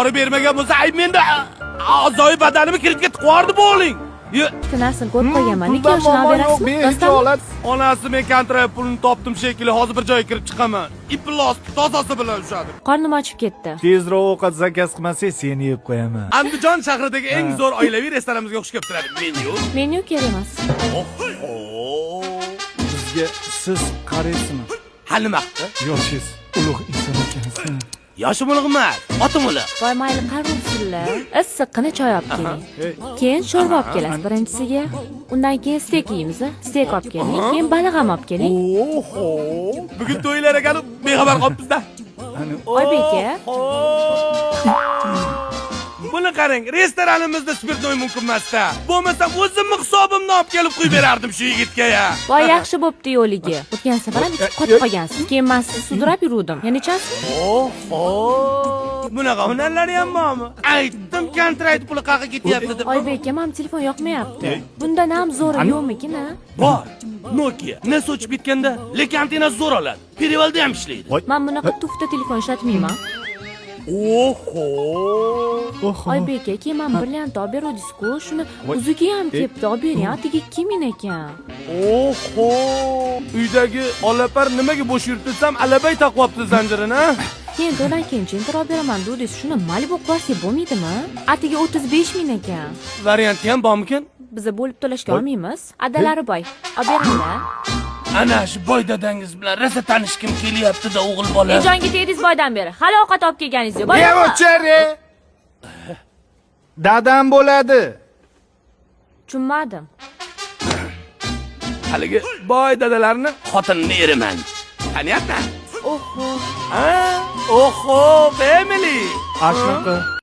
Qora bermagan bo'lsa, ay menda a'zoyi badanimga kirib ketib qo'yardi bo'ling. Ikkita narsani ko'rib qo'yganman. Necha yoshdan berasizmi? Behijolat. Onasi men kontrakt pulini topdim shekilli, hozir bir joyga kirib chiqaman. Iplos tozasi bilan ushadim. Qornim ochib ketdi. Tezroq ovqat zakaz qilmasangiz seni yeb qo'yaman. Andijon shahridagi eng zo'r oilaviy restoranimizga xush kelibsizlar. Menyu. Menyu kerak emas. Bizga siz qaraysizmi? Ha nima qildi? Yoshingiz ulug' inson ekansiz. Yoshi mulug' emas, otim mulug'. Voy mayli qarabsizlar. Issiqqina choy olib keling. Keyin sho'rva olib kelasiz birinchisiga. Undan keyin steak yeymiz. Steak olib keling. Keyin baliq ham olib keling. Oho! Bugun to'ylar ekan, bexabar qolibmiz-da. Oybek aka. Buni qarang, restoranimizda spirtnoy mumkin emas-da. Bo'lmasam o'zimni hisobimni olib kelib qo'yib berardim shu yigitga ya. Voy yaxshi bo'pti yo'ligi. O'tgan safar ham ichib qotib qolgansiz. Keyin men sizni sudrab yurdim. Yana ichasiz? Oho! Bunaqa hunarlari ham bormi? Aytdim, kontrakt puli qayerga ketyapti deb. Oybek aka, men telefon yoqmayapti. Bundan ham zo'ri yo'qmikin, a? Bor. Nokia. Nes o'chib ketganda, lekin antenasi zo'r oladi. Perivalda ham ishlaydi. Men bunaqa tufta telefon ishlatmayman. Oho! Oybek aka, men brilliant olib beruvdingiz-ku, shuni uziga ham kepti, olib bering, atigi kimin ekan? Oho! Uydagi olapar nimaga bo'sh yurtsam, alabay taqvobdi zanjirini, ha? Keyin to'lan keyin chentir olib beraman dedingiz, shuni Malibu qilsak bo'lmaydimi? Atigi 35 ming ekan. Varianti ham bormikin? Biza bo'lib to'lashga olmaymiz. Adalari boy. Olib beringlar. Ana shu boy dadangiz bilan rosa tanishkim kelyapti-da, o'g'il bola. Jonga tegdingiz boydan beri. Hali ovqat olib kelganingiz yo'q. Yevochari. Dadam bo'ladi. Tushunmadim. Haligi boy dadalarni xotinini eriman. Taniyapman? Oho. Ha? Oho, family. Ashunaqa